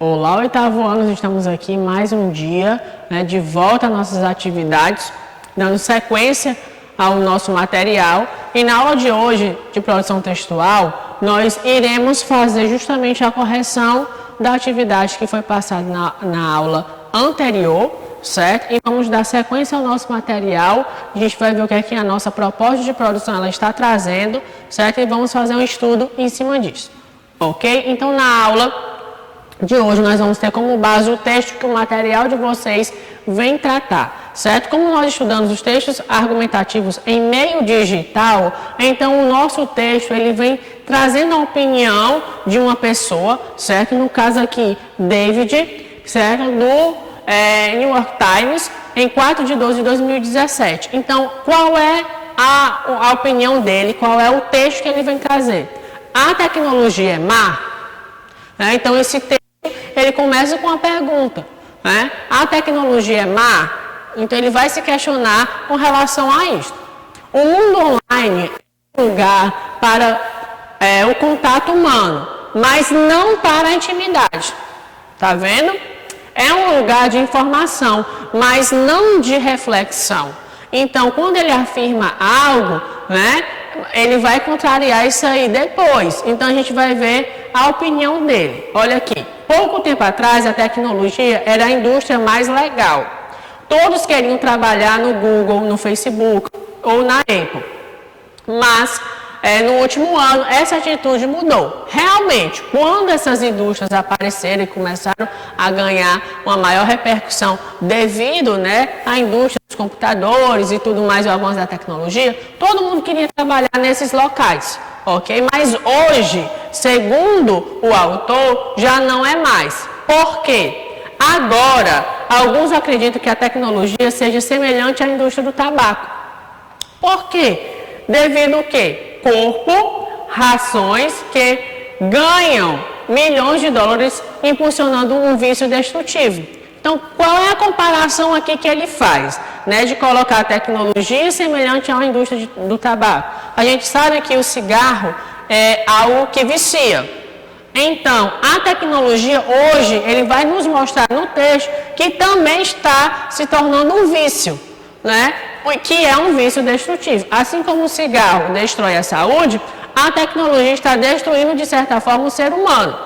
Olá, oitavo ano, estamos aqui mais um dia, de volta às nossas atividades, dando sequência ao nosso material. E na aula de hoje, de produção textual, nós iremos fazer justamente a correção da atividade que foi passada na aula anterior, certo? E vamos dar sequência ao nosso material. A gente vai ver o que é que a nossa proposta de produção ela está trazendo, certo? E vamos fazer um estudo em cima disso, ok? Então, na aula de hoje nós vamos ter como base o texto que o material de vocês vem tratar, certo? Como nós estudamos os textos argumentativos em meio digital, então o nosso texto ele vem trazendo a opinião de uma pessoa, certo? No caso aqui, David, certo? Do New York Times, em 4 de 12 de 2017. Então, qual é a opinião dele? Qual é o texto que ele vem trazer? A tecnologia é má? Então, esse texto ele começa com a pergunta, a tecnologia é má? Então ele vai se questionar com relação a isso. O mundo online é um lugar para o contato humano, mas não para a intimidade. Tá vendo? É um lugar de informação, mas não de reflexão. Então, quando ele afirma algo, ele vai contrariar isso aí depois. Então, a gente vai ver a opinião dele. Olha aqui. Pouco tempo atrás, a tecnologia era a indústria mais legal. Todos queriam trabalhar no Google, no Facebook ou na Apple. Mas, no último ano, essa atitude mudou. Realmente, quando essas indústrias apareceram e começaram a ganhar uma maior repercussão devido à indústria dos computadores e tudo mais, o avanço da tecnologia, todo mundo queria trabalhar nesses locais. Ok? Mas hoje, segundo o autor, já não é mais. Por quê? Agora, alguns acreditam que a tecnologia seja semelhante à indústria do tabaco. Por quê? Devido ao quê? Corpo, rações que ganham milhões de dólares impulsionando um vício destrutivo. Então, qual é a comparação aqui que ele faz, de colocar a tecnologia semelhante à indústria do tabaco? A gente sabe que o cigarro é algo que vicia. Então, a tecnologia hoje, ele vai nos mostrar no texto que também está se tornando um vício, que é um vício destrutivo. Assim como o cigarro destrói a saúde, a tecnologia está destruindo, de certa forma, o ser humano.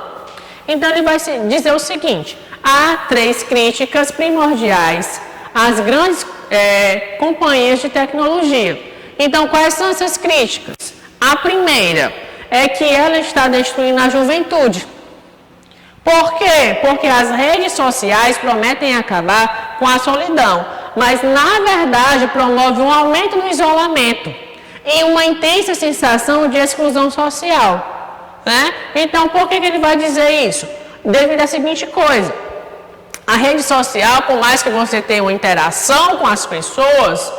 Então, ele vai dizer o seguinte: há 3 críticas primordiais às grandes companhias de tecnologia. Então, quais são essas críticas? A primeira é que ela está destruindo a juventude. Por quê? Porque as redes sociais prometem acabar com a solidão, mas, na verdade, promove um aumento no isolamento e uma intensa sensação de exclusão social. Então, por que ele vai dizer isso? Devido à seguinte coisa: a rede social, por mais que você tenha uma interação com as pessoas,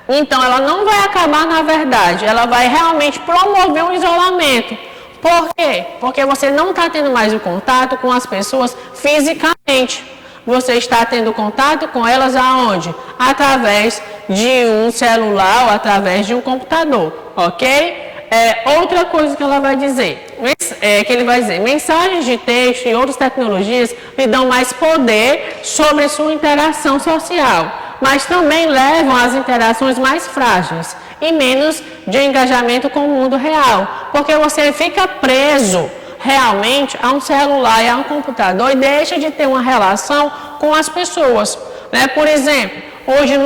então ela não vai acabar na verdade, ela vai realmente promover um isolamento. Por quê? Porque você não está tendo mais o contato com as pessoas fisicamente. Você está tendo contato com elas aonde? Através de um celular ou através de um computador, ok? Outra coisa que ela vai dizer, que ele vai dizer, mensagens de texto e outras tecnologias lhe dão mais poder sobre sua interação social, mas também levam às interações mais frágeis e menos de engajamento com o mundo real, porque você fica preso realmente a um celular e a um computador e deixa de ter uma relação com as pessoas. Por exemplo, hoje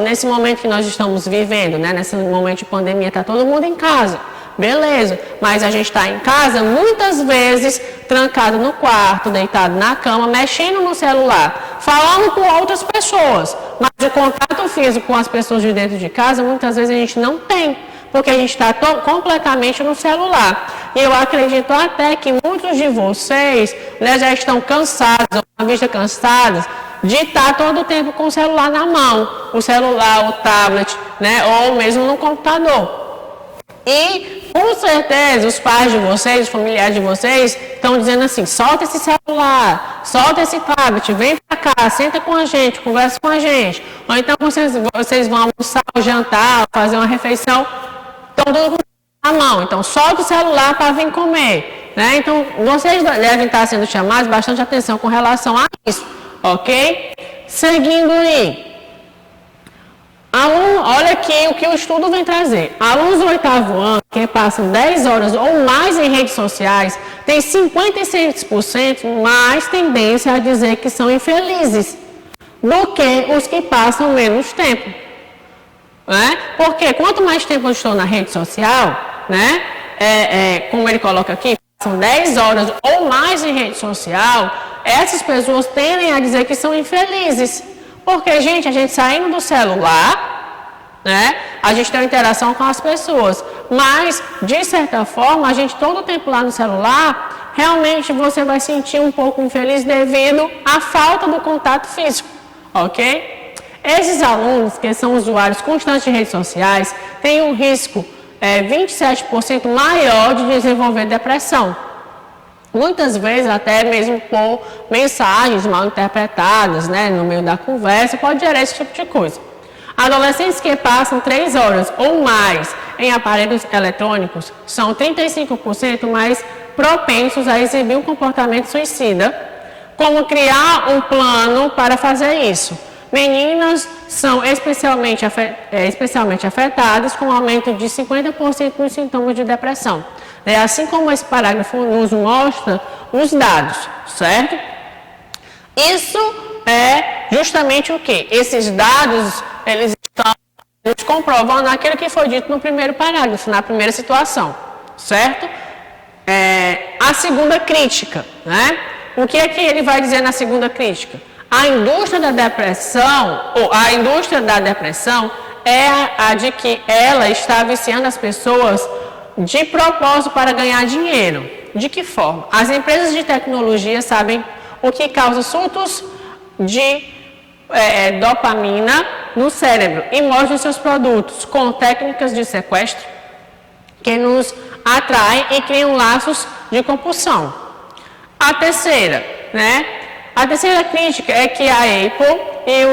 nesse momento que nós estamos vivendo, nesse momento de pandemia, está todo mundo em casa. Beleza, mas a gente está em casa muitas vezes trancado no quarto, deitado na cama, mexendo no celular, falando com outras pessoas. Mas o contato físico com as pessoas de dentro de casa, muitas vezes a gente não tem, porque a gente está completamente no celular. E eu acredito até que muitos de vocês já estão cansados, ou com a vista cansados, de estar todo o tempo com o celular na mão, o celular, o tablet, ou mesmo no computador. E, com certeza, os pais de vocês, os familiares de vocês, estão dizendo assim: solta esse celular, solta esse tablet, vem pra cá, senta com a gente, conversa com a gente. Ou então vocês vão almoçar, jantar, fazer uma refeição, estão tudo com na mão. Então, solta o celular para vir comer. né? Então, vocês devem estar sendo chamados bastante atenção com relação a isso, ok? Seguindo aí. Olha aqui o que o estudo vem trazer. Alunos do 8º ano que passam 10 horas ou mais em redes sociais têm 56% mais tendência a dizer que são infelizes do que os que passam menos tempo. Né? Porque quanto mais tempo eu estou na rede social, né? Como ele coloca aqui, são 10 horas ou mais em rede social, essas pessoas tendem a dizer que são infelizes. Porque, gente, a gente saindo do celular, né? A gente tem uma interação com as pessoas. Mas, de certa forma, a gente todo o tempo lá no celular, realmente você vai sentir um pouco infeliz devido à falta do contato físico, ok? Esses alunos que são usuários constantes de redes sociais têm um risco 27% maior de desenvolver depressão. Muitas vezes, até mesmo por mensagens mal interpretadas, né, no meio da conversa, pode gerar esse tipo de coisa. Adolescentes que passam 3 horas ou mais em aparelhos eletrônicos são 35% mais propensos a exibir um comportamento suicida. Como criar um plano para fazer isso? Meninas são especialmente afetadas com aumento de 50% nos sintomas de depressão. Assim como esse parágrafo nos mostra os dados, certo? Isso é justamente o quê? Esses dados, eles estão nos comprovando aquilo que foi dito no primeiro parágrafo, na primeira situação, certo? A segunda crítica, né? O que é que ele vai dizer na segunda crítica? A indústria da depressão é a de que ela está viciando as pessoas de propósito para ganhar dinheiro. De que forma? As empresas de tecnologia sabem o que causa surtos de dopamina no cérebro e mostram seus produtos com técnicas de sequestro que nos atraem e criam laços de compulsão. A terceira, né? A terceira crítica é que a Apple e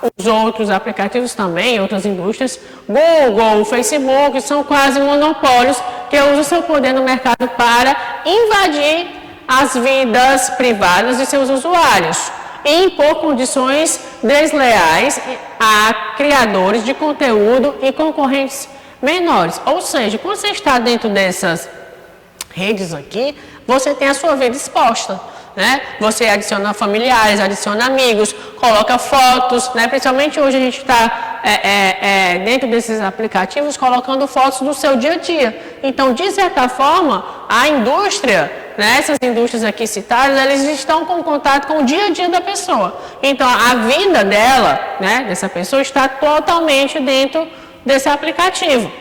os outros aplicativos também, outras indústrias, Google, Facebook, são quase monopólios que usam seu poder no mercado para invadir as vidas privadas de seus usuários e impor condições desleais a criadores de conteúdo e concorrentes menores. Ou seja, quando você está dentro dessas redes aqui, você tem a sua vida exposta. Né? Você adiciona familiares, adiciona amigos, coloca fotos, né? Principalmente hoje a gente está dentro desses aplicativos colocando fotos do seu dia a dia. Então, de certa forma, a indústria, né? Essas indústrias aqui citadas, eles estão com contato com o dia a dia da pessoa. Então, a vida dela, né? Dessa pessoa está totalmente dentro desse aplicativo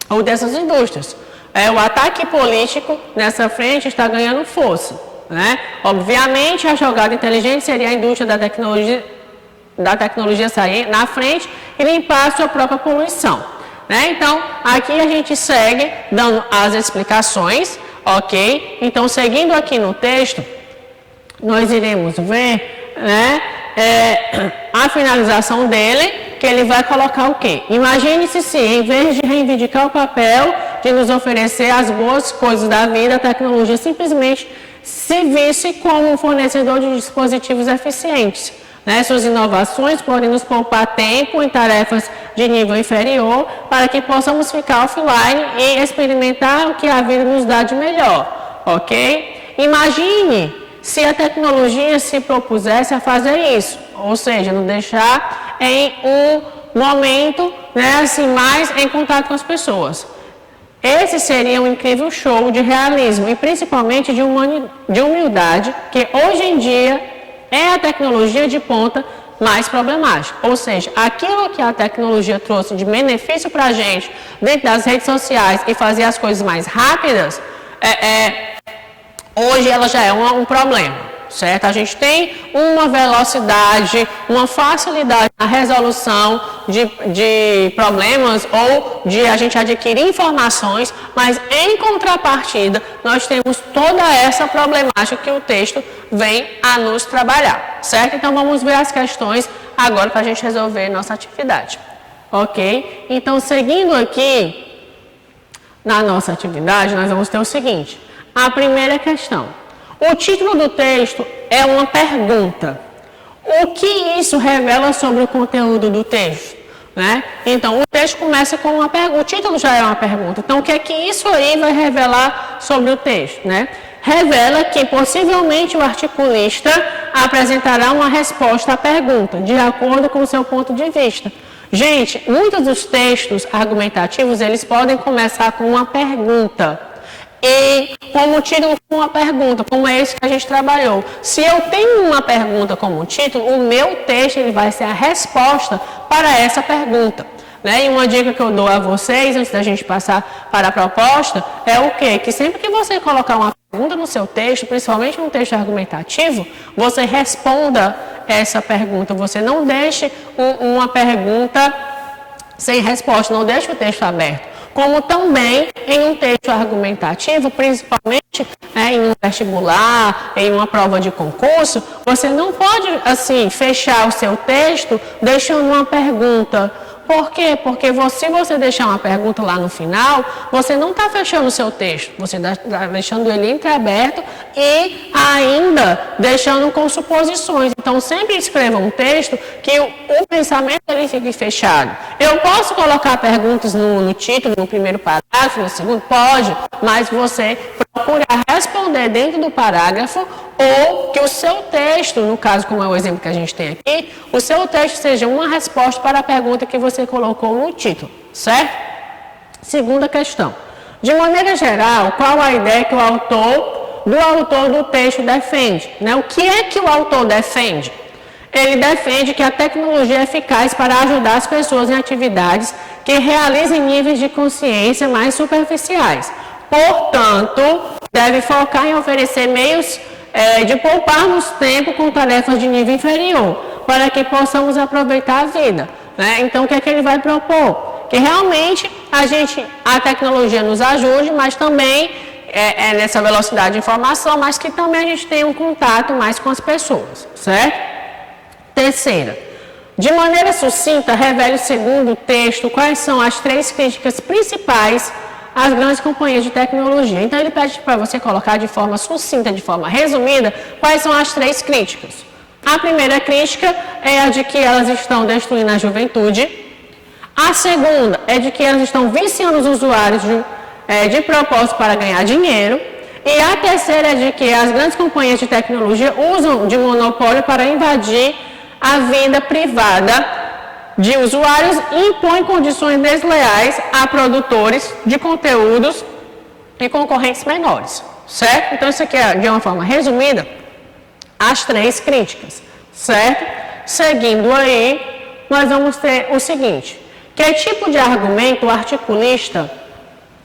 ou dessas indústrias. O ataque político nessa frente está ganhando força. Né? Obviamente, a jogada inteligente seria a indústria da tecnologia sair na frente e limpar a sua própria poluição. Né? Então, aqui a gente segue dando as explicações, ok? Então, seguindo aqui no texto, nós iremos ver, né, a finalização dele, que ele vai colocar o quê? Imagine-se se, em vez de reivindicar o papel de nos oferecer as boas coisas da vida, a tecnologia simplesmente se visse como um fornecedor de dispositivos eficientes. Né? Suas inovações podem nos poupar tempo em tarefas de nível inferior para que possamos ficar offline e experimentar o que a vida nos dá de melhor. Ok? Imagine se a tecnologia se propusesse a fazer isso, ou seja, nos deixar em um momento, né, assim, mais em contato com as pessoas. Esse seria um incrível show de realismo e principalmente de humildade, que hoje em dia é a tecnologia de ponta mais problemática. Ou seja, aquilo que a tecnologia trouxe de benefício para a gente dentro das redes sociais e fazer as coisas mais rápidas, hoje ela já é um problema. Certo? A gente tem uma velocidade, uma facilidade na resolução de problemas ou de a gente adquirir informações, mas em contrapartida nós temos toda essa problemática que o texto vem a nos trabalhar, certo? Então vamos ver as questões agora para a gente resolver nossa atividade, ok? Então seguindo aqui, na nossa atividade, nós vamos ter o seguinte. A primeira questão. O título do texto é uma pergunta. O que isso revela sobre o conteúdo do texto? Né? Então, o texto começa com uma pergunta. O título já é uma pergunta. Então, o que é que isso aí vai revelar sobre o texto? Né? Revela que, possivelmente, o articulista apresentará uma resposta à pergunta, de acordo com o seu ponto de vista. Gente, muitos dos textos argumentativos, eles podem começar com uma pergunta. E como título uma pergunta, como é esse que a gente trabalhou. Se eu tenho uma pergunta como título, o meu texto ele vai ser a resposta para essa pergunta. Né? E uma dica que eu dou a vocês, antes da gente passar para a proposta, é o quê? Que sempre que você colocar uma pergunta no seu texto, principalmente no texto argumentativo, você responda essa pergunta. Você não deixe uma pergunta sem resposta, não deixe o texto aberto. Como também em um texto argumentativo, principalmente em um vestibular, em uma prova de concurso, você não pode, assim, fechar o seu texto deixando uma pergunta. Por quê? Porque se você deixar uma pergunta lá no final, você não está fechando o seu texto, você está deixando ele entreaberto e ainda deixando com suposições. Então, sempre escreva um texto que o pensamento ele fique fechado. Eu posso colocar perguntas no título, no primeiro parágrafo, no segundo? Pode, mas você procura responder dentro do parágrafo ou que o seu texto, no caso, como é o exemplo que a gente tem aqui, o seu texto seja uma resposta para a pergunta que você colocou no título, certo? Segunda questão. De maneira geral, qual a ideia que o autor do texto defende? Né? O que é que o autor defende? Ele defende que a tecnologia é eficaz para ajudar as pessoas em atividades que realizem níveis de consciência mais superficiais. Portanto, deve focar em oferecer meios de pouparmos tempo com tarefas de nível inferior, para que possamos aproveitar a vida. Né? Então, o que é que ele vai propor? Que realmente a tecnologia nos ajude, mas também nessa velocidade de informação, mas que também a gente tenha um contato mais com as pessoas, certo? Terceira, de maneira sucinta, revele segundo o texto quais são as 3 críticas principais às grandes companhias de tecnologia. Então, ele pede para você colocar de forma sucinta, de forma resumida, quais são as 3 críticas. A primeira crítica é a de que elas estão destruindo a juventude. A segunda é de que elas estão viciando os usuários de propósito para ganhar dinheiro. E a terceira é de que as grandes companhias de tecnologia usam de monopólio para invadir a vida privada de usuários e impõem condições desleais a produtores de conteúdos e concorrentes menores, certo? Então, isso aqui é, de uma forma resumida, as 3 críticas, certo? Seguindo aí, nós vamos ter o seguinte, que tipo de argumento o articulista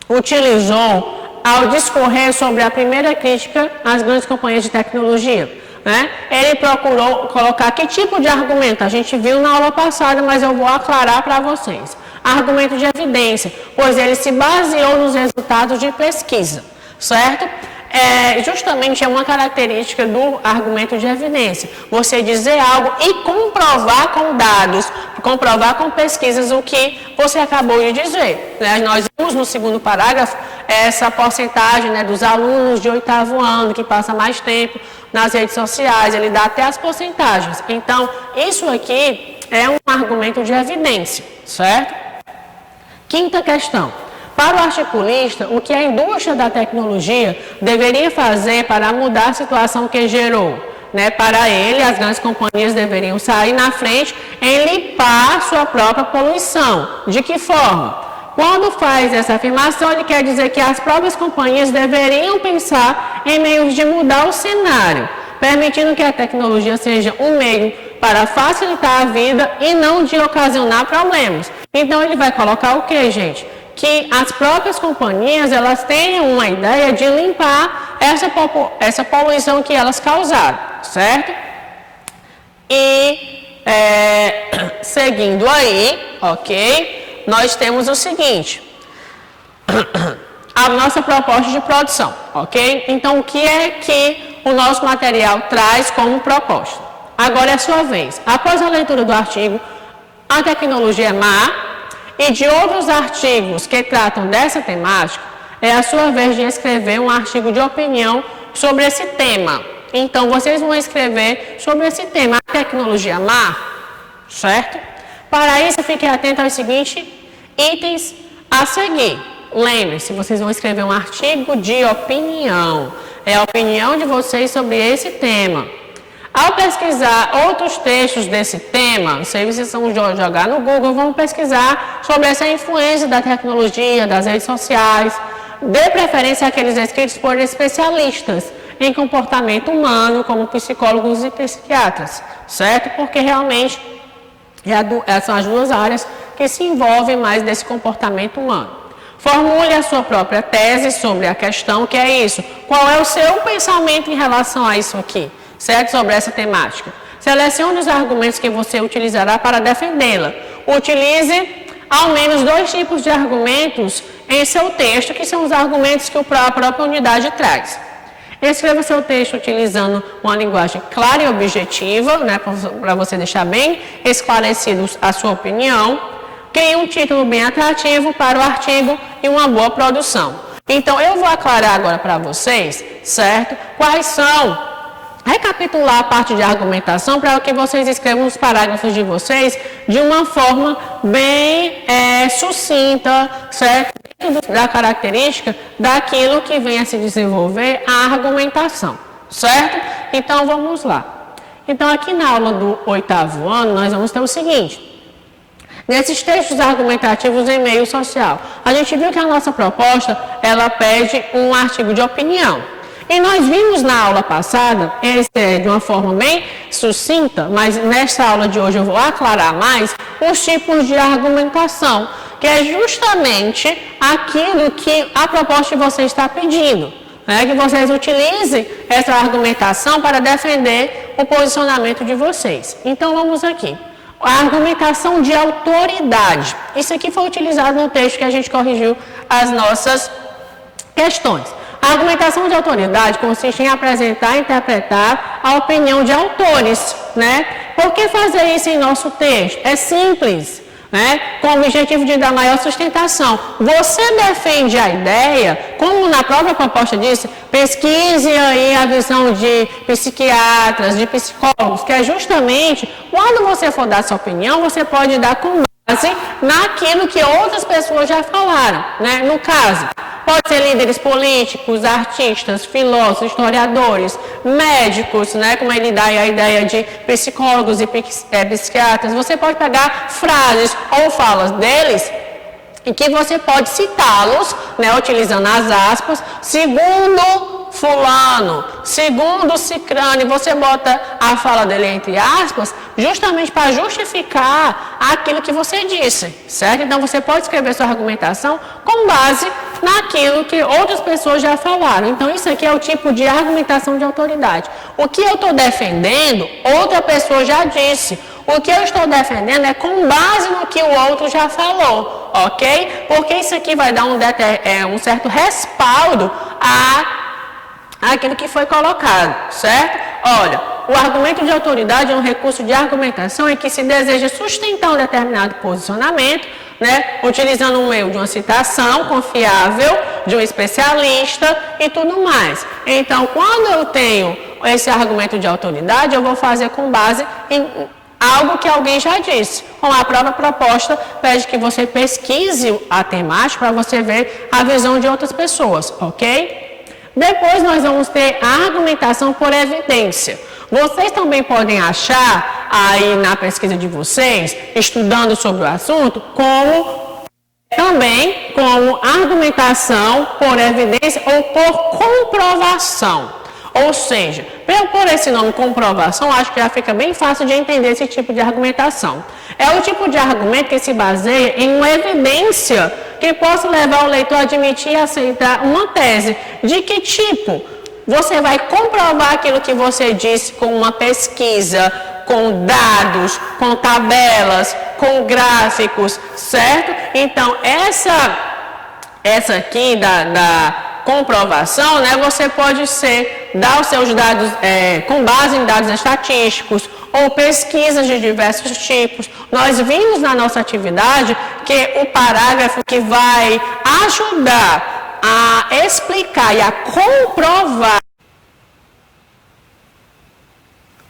utilizou ao discorrer sobre a primeira crítica às grandes companhias de tecnologia? Né? Ele procurou colocar que tipo de argumento? A gente viu na aula passada, mas eu vou aclarar para vocês. Argumento de evidência, pois ele se baseou nos resultados de pesquisa, certo? Justamente é uma característica do argumento de evidência. Você dizer algo e comprovar com dados, comprovar com pesquisas o que você acabou de dizer. Né? Nós vimos no segundo parágrafo essa porcentagem, né, dos alunos de 8º ano que passa mais tempo nas redes sociais, ele dá até as porcentagens. Então, isso aqui é um argumento de evidência, certo? Quinta questão. Para o articulista, o que a indústria da tecnologia deveria fazer para mudar a situação que gerou? Né? Para ele, as grandes companhias deveriam sair na frente em limpar sua própria poluição. De que forma? Quando faz essa afirmação, ele quer dizer que as próprias companhias deveriam pensar em meios de mudar o cenário, permitindo que a tecnologia seja um meio para facilitar a vida e não de ocasionar problemas. Então, ele vai colocar o que, gente? Que as próprias companhias, elas tenham uma ideia de limpar essa poluição que elas causaram, certo? E, seguindo aí, ok? Nós temos o seguinte, a nossa proposta de produção, ok? Então, o que é que o nosso material traz como proposta? Agora é a sua vez. Após a leitura do artigo, a tecnologia é má, e de outros artigos que tratam dessa temática, é a sua vez de escrever um artigo de opinião sobre esse tema. Então, vocês vão escrever sobre esse tema, a tecnologia má, certo? Para isso, fiquem atentos aos seguintes itens a seguir. Lembre-se, vocês vão escrever um artigo de opinião. É a opinião de vocês sobre esse tema. Ao pesquisar outros textos desse tema, não sei se vocês vão jogar no Google, vão pesquisar sobre essa influência da tecnologia, das redes sociais. Dê preferência àqueles escritos por especialistas em comportamento humano, como psicólogos e psiquiatras, certo? Porque realmente são as duas áreas que se envolvem mais desse comportamento humano. Formule a sua própria tese sobre a questão, que é isso. Qual é o seu pensamento em relação a isso aqui, certo? Sobre essa temática. Selecione os argumentos que você utilizará para defendê-la. Utilize ao menos 2 tipos de argumentos em seu texto, que são os argumentos que a própria unidade traz. Escreva seu texto utilizando uma linguagem clara e objetiva, né, para você deixar bem esclarecido a sua opinião. Crie um título bem atrativo para o artigo e uma boa produção. Então, eu vou aclarar agora para vocês, certo? Quais são... Recapitular a parte de argumentação para que vocês escrevam os parágrafos de vocês de uma forma bem sucinta, certo? Da característica daquilo que vem a se desenvolver a argumentação, certo? Então, vamos lá. Então, aqui na aula do 8º ano, nós vamos ter o seguinte. Nesses textos argumentativos em meio social, a gente viu que a nossa proposta, ela pede um artigo de opinião. E nós vimos na aula passada, de uma forma bem sucinta, mas nesta aula de hoje eu vou aclarar mais, os tipos de argumentação, que é justamente aquilo que a proposta de vocês está pedindo, né? Que vocês utilizem essa argumentação para defender o posicionamento de vocês. Então vamos aqui. A argumentação de autoridade. Isso aqui foi utilizado no texto que a gente corrigiu as nossas questões. A argumentação de autoridade consiste em apresentar e interpretar a opinião de autores, né? Por que fazer isso em nosso texto? É simples, né? Com o objetivo de dar maior sustentação. Você defende a ideia, como na própria proposta disse, pesquise aí a visão de psiquiatras, de psicólogos, que é justamente, quando você for dar sua opinião, você pode dar com base naquilo que outras pessoas já falaram, né? No caso, pode ser líderes políticos, artistas, filósofos, historiadores, médicos, né? Como ele dá a ideia de psicólogos e psiquiatras. Você pode pegar frases ou falas deles em que você pode citá-los, né? Utilizando as aspas, segundo fulano, segundo cicrano, e você bota a fala dele entre aspas, justamente para justificar aquilo que você disse, certo? Então, você pode escrever sua argumentação com base naquilo que outras pessoas já falaram. Então, isso aqui é o tipo de argumentação de autoridade. O que eu estou defendendo, outra pessoa já disse. O que eu estou defendendo é com base no que o outro já falou, ok? Porque isso aqui vai dar um certo respaldo àquilo que foi colocado, certo? Olha, o argumento de autoridade é um recurso de argumentação em que se deseja sustentar um determinado posicionamento, né, utilizando um meio de uma citação confiável, de um especialista e tudo mais. Então, quando eu tenho esse argumento de autoridade, eu vou fazer com base em algo que alguém já disse. Como a própria proposta pede que você pesquise a temática para você ver a visão de outras pessoas, ok? Depois nós vamos ter a argumentação por evidência. Vocês também podem achar aí na pesquisa de vocês, estudando sobre o assunto, como argumentação por evidência ou por comprovação. Ou seja, por esse nome comprovação, acho que já fica bem fácil de entender esse tipo de argumentação. É o tipo de argumento que se baseia em uma evidência que possa levar o leitor a admitir e aceitar uma tese. De que tipo? Você vai comprovar aquilo que você disse com uma pesquisa, com dados, com tabelas, com gráficos, certo? Então, essa aqui da comprovação, né, você pode dar os seus dados com base em dados estatísticos ou pesquisas de diversos tipos. Nós vimos na nossa atividade que o parágrafo que vai ajudar a explicar e a comprovar.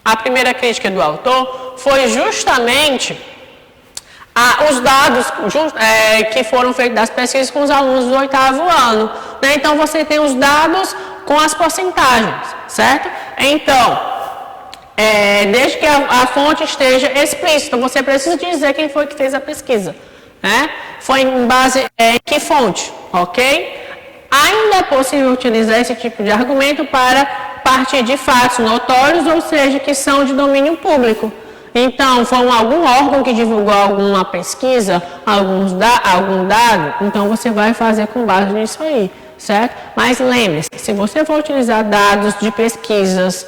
A primeira crítica do autor foi justamente os dados que foram feitos das pesquisas com os alunos do 8º ano. Né? Então, você tem os dados com as porcentagens, certo? Então, desde que a fonte esteja explícita, você precisa dizer quem foi que fez a pesquisa. Né? Foi em base em que fonte, ok? Ainda é possível utilizar esse tipo de argumento para partir de fatos notórios, ou seja, que são de domínio público. Então, foi algum órgão que divulgou alguma pesquisa, algum dado, então você vai fazer com base nisso aí, certo? Mas lembre-se, se você for utilizar dados de pesquisas,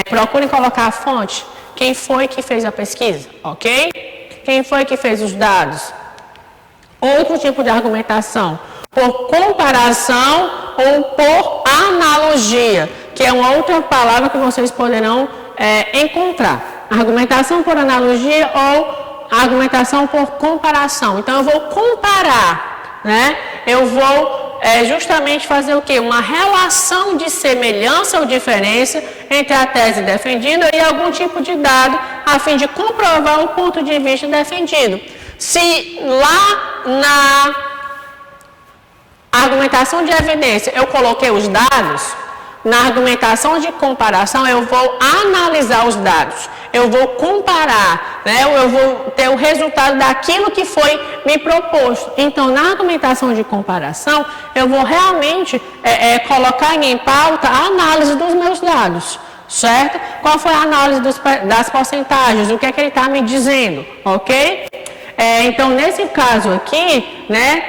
procure colocar a fonte, quem foi que fez a pesquisa, ok? Quem foi que fez os dados? Outro tipo de argumentação, por comparação ou por analogia, que é uma outra palavra que vocês poderão encontrar. Argumentação por analogia ou argumentação por comparação. Então, eu vou comparar, né? Eu vou justamente fazer o quê? Uma relação de semelhança ou diferença entre a tese defendida e algum tipo de dado, a fim de comprovar o ponto de vista defendido. Se lá na argumentação de evidência eu coloquei os dados, na argumentação de comparação eu vou analisar os dados, eu vou comparar, né? Eu vou ter o resultado daquilo que foi me proposto. Então, na argumentação de comparação, eu vou realmente colocar em pauta a análise dos meus dados, certo? Qual foi a análise das porcentagens, o que é que ele está me dizendo, ok? Então, nesse caso aqui, né,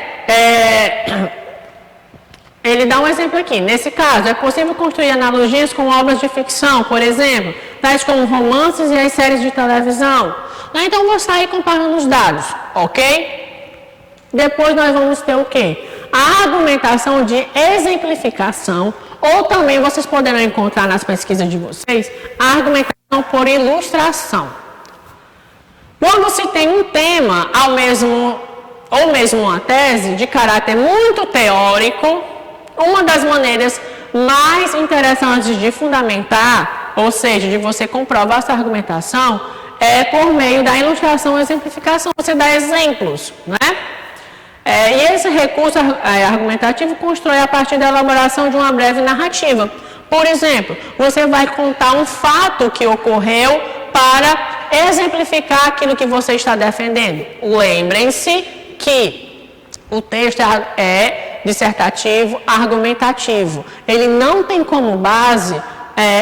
ele dá um exemplo aqui. Nesse caso, é possível construir analogias com obras de ficção, por exemplo, tais como romances e as séries de televisão. Então, vou sair comparando os dados, ok? Depois nós vamos ter o quê? A argumentação de exemplificação, ou também vocês poderão encontrar nas pesquisas de vocês, a argumentação por ilustração. Quando se tem um tema ou mesmo uma tese de caráter muito teórico, uma das maneiras mais interessantes de fundamentar, ou seja, de você comprovar essa argumentação, é por meio da ilustração e exemplificação. Você dá exemplos, né? E esse recurso argumentativo constrói a partir da elaboração de uma breve narrativa. Por exemplo, você vai contar um fato que ocorreu para exemplificar aquilo que você está defendendo. Lembrem-se que o texto é dissertativo, argumentativo. Ele não tem como base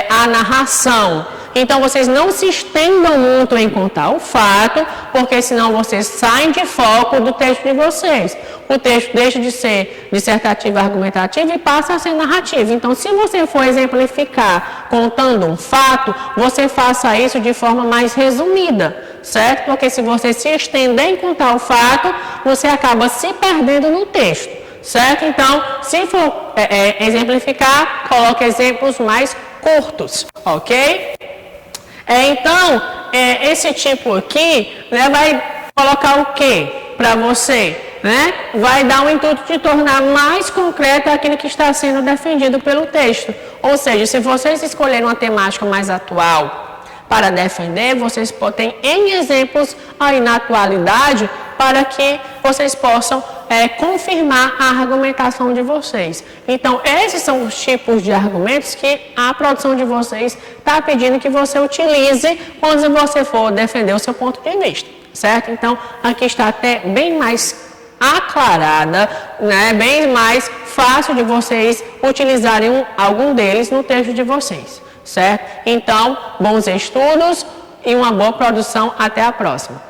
a narração. Então, vocês não se estendam muito em contar o fato, porque senão vocês saem de foco do texto de vocês. O texto deixa de ser dissertativo, argumentativo e passa a ser narrativo. Então, se você for exemplificar contando um fato, você faça isso de forma mais resumida, certo? Porque se você se estender em contar o fato, você acaba se perdendo no texto, certo? Então, se for exemplificar, coloque exemplos mais curtos, ok? Então, esse tipo aqui, né, vai colocar o quê para você? Né? Vai dar o intuito de tornar mais concreto aquilo que está sendo defendido pelo texto. Ou seja, se vocês escolherem uma temática mais atual para defender, vocês têm N exemplos aí na atualidade para que vocês possam confirmar a argumentação de vocês. Então, esses são os tipos de argumentos que a produção de vocês está pedindo que você utilize quando você for defender o seu ponto de vista, certo? Então, aqui está até bem mais aclarada, né? Bem mais fácil de vocês utilizarem algum deles no texto de vocês, certo? Então, bons estudos e uma boa produção. Até a próxima.